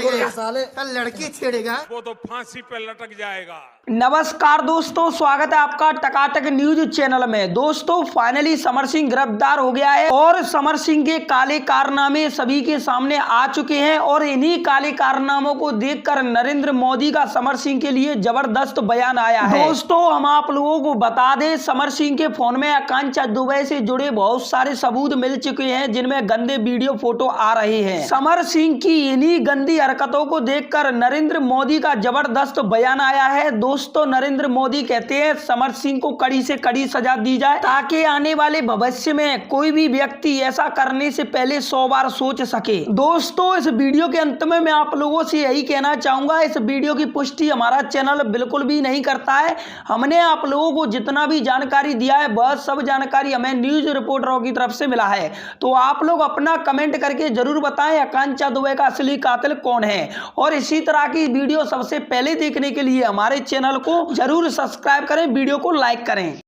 छेड़ेगा साले, लड़की छेड़ेगा वो तो फांसी पे लटक जाएगा। नमस्कार दोस्तों, स्वागत है आपका टकाटक न्यूज चैनल में। दोस्तों फाइनली समर सिंह गिरफ्तार हो गया है और समर सिंह के काले कारनामे सभी के सामने आ चुके हैं और इन्हीं काले कारनामों को देखकर नरेंद्र मोदी का समर सिंह के लिए जबरदस्त बयान आया है। दोस्तों हम आप लोगों को बता दें, समर सिंह के फोन में आकांक्षा दुबे से जुड़े बहुत सारे सबूत मिल चुके हैं जिनमें गंदे वीडियो फोटो आ रहे हैं। समर सिंह की इन्हीं गंदी हरकतों को देखकर नरेंद्र मोदी का जबरदस्त बयान आया है। दोस्तों नरेंद्र मोदी कहते हैं समर सिंह को कड़ी से कड़ी सजा दी जाए ताकि आने वाले भविष्य में कोई भी व्यक्ति ऐसा करने से पहले 100 बार सोच सके। दोस्तों इस वीडियो के अंत में मैं आप लोगों से यही कहना चाहूंगा, इस वीडियो की पुष्टि हमारा चैनल बिल्कुल भी नहीं करता है। हमने आप लोगों को जितना भी जानकारी दिया है वह सब जानकारी हमें न्यूज रिपोर्टरों की तरफ से मिला है। तो आप लोग अपना कमेंट करके जरूर बताएं आकांक्षा दुबे का असली कातिल कौन है। और इसी तरह की वीडियो सबसे पहले देखने के लिए हमारे चैनल को जरूर सब्सक्राइब करें, वीडियो को लाइक करें।